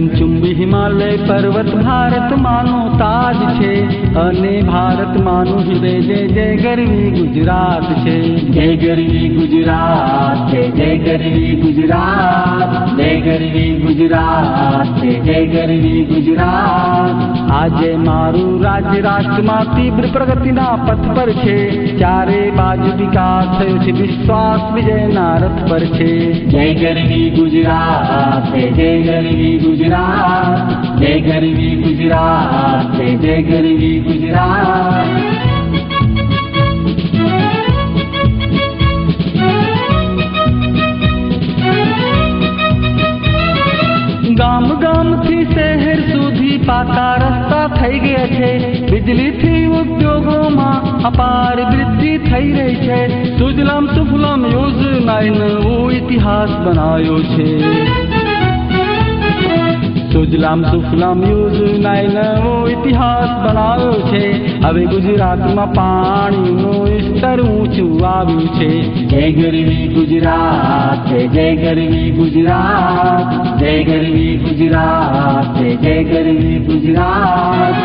ગગનચુંબી હિમાલય પર્વત ભારત માનો તાજ છે અને ભારત માનું હૃદય જય જય ગરવી ગુજરાત છે. જય ગરવી ગુજરાત છે, જય ગરવી ગુજરાત, જય ગરવી ગુજરાત છે, જય ગરવી ગુજરાત. આજે મારું રાજ્ય રાષ્ટ્રમાં તીવ્ર પ્રગતિના પથ પર છે. ચારે બાજુ વિકાસ થયો છે, વિશ્વાસ વિજયના રથ પર છે. જય ગરવી ગુજરાત છે, જય ગરવી ગુજરાત, જય ગરવી ગુજરાત છે, જય ગરવી ગુજરાત. ગામ ગામથી શહેર સુધી પાકા રસ્તા થઈ ગયા છે. વીજળીથી ઉદ્યોગોમાં અપાર વૃદ્ધિ થઈ રહી છે. સુજલામ સુફલામ યોજનાએ નવો ઇતિહાસ બનાવ્યો છે. સુજલામ સુફલામ યોજનાએ નવો ઇતિહાસ બનાવ્યો છે. હવે ગુજરાતમાં પાણીનું સ્તર ઊંચું આવ્યું છે. જય ગરવી ગુજરાત છે, જય ગરવી ગુજરાત, જય ગરવી ગુજરાત છે, જય ગરવી ગુજરાત.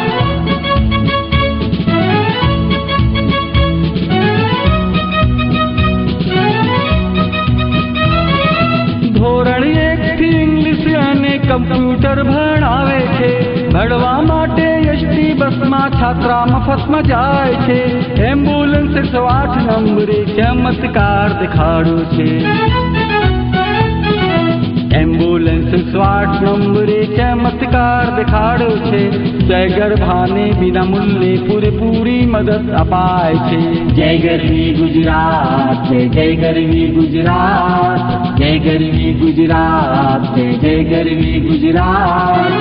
ધોરણ 1 થી ઇંગ્લિશ અને કમ્પ્યુટર ભણાવે છે. ભણવા માટે એસટી બસમાં છાત્રા મફતમાં જાય છે. એમ્બ્યુલન્સ 108 નંબરે ચમત્કાર દેખાડ્યો છે. એમ્બ્યુલન્સ 108 નંબરે ચમત્કાર દેખાડ્યો છે. સગર્ભાને વિના મૂલ્યે પૂરેપૂરી મદદ અપાય છે. જય ગરવી ગુજરાત છે, જય ગરવી ગુજરાત, જય ગરવી ગુજરાત છે, જય ગરવી ગુજરાત.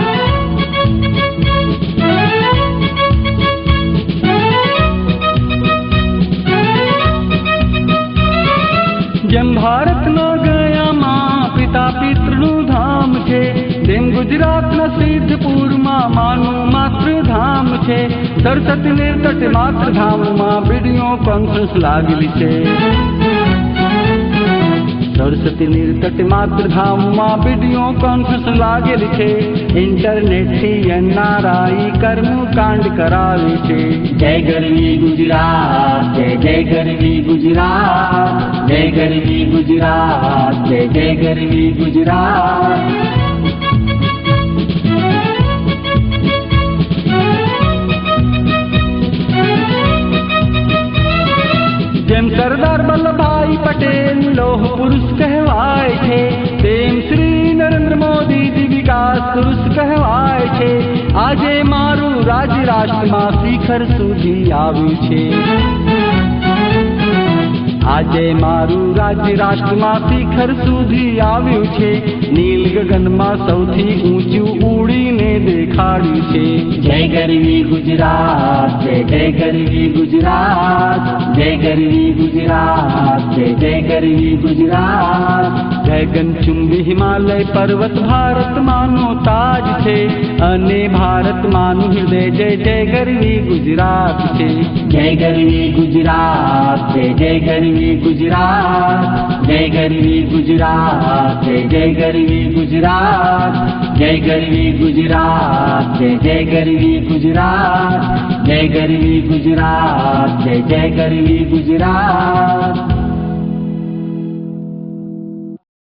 જેમ ભારતના ગયામાં પિતા પિતૃનું ધામ છે, તેમ ગુજરાતના સિદ્ધપુરમાં માનું માતૃધામ છે. સરસ્વતીને તટે માતૃધામમાં વિડીયો કોન્ફરન્સ લાગેલી છે. સરસ્વતીની તટે માતૃધામમાં વિડીયો કોન્ફરન્સ લાગેલી છે. ઇન્ટરનેટથી એનઆરઆઈ કર્મકાંડ કરાવે છે. જય ગરવી ગુજરાત છે, જય ગરવી ગુજરાત, જય ગરવી ગુજરાત છે, જય ગરવી ગુજરાત. જેમ સરદાર વલ્લભભાઈ પટેલ લોહ પુરુષ કહેવાય છે, તેમ શ્રી નરેન્દ્ર મોદીજી વિકાસ પુરુષ કહેવાય છે. આજે મારું રાજ્ય રાષ્ટ્રમાં શિખર સુધી આવ્યું છે. આજે મારું રાજ્ય રાષ્ટ્રમાં શિખર સુધી આવ્યું છે. નીલ ગગનમાં સૌથી ઊંચું ઉડીને દેખાડ્યું છે. જય ગરવી ગુજરાત છે, જય ગરવી ગુજરાત, જય ગરવી ગુજરાત છે, જય ગરવી ગુજરાત. ગગનચુંબી હિમાલય પર્વત ભારત માનો તાજ છે અને ભારત માનું હૃદય જય જય ગરવી ગુજરાત છે. જય ગરવી ગુજરાત છે, જય ગરવી ગુજરાત, જય ગરવી ગુજરાત છે, જય ગરવી ગુજરાત, જય ગરવી ગુજરાત છે, જય ગરવી ગુજરાત, જય ગરવી ગુજરાત છે, જય ગરવી ગુજરાત.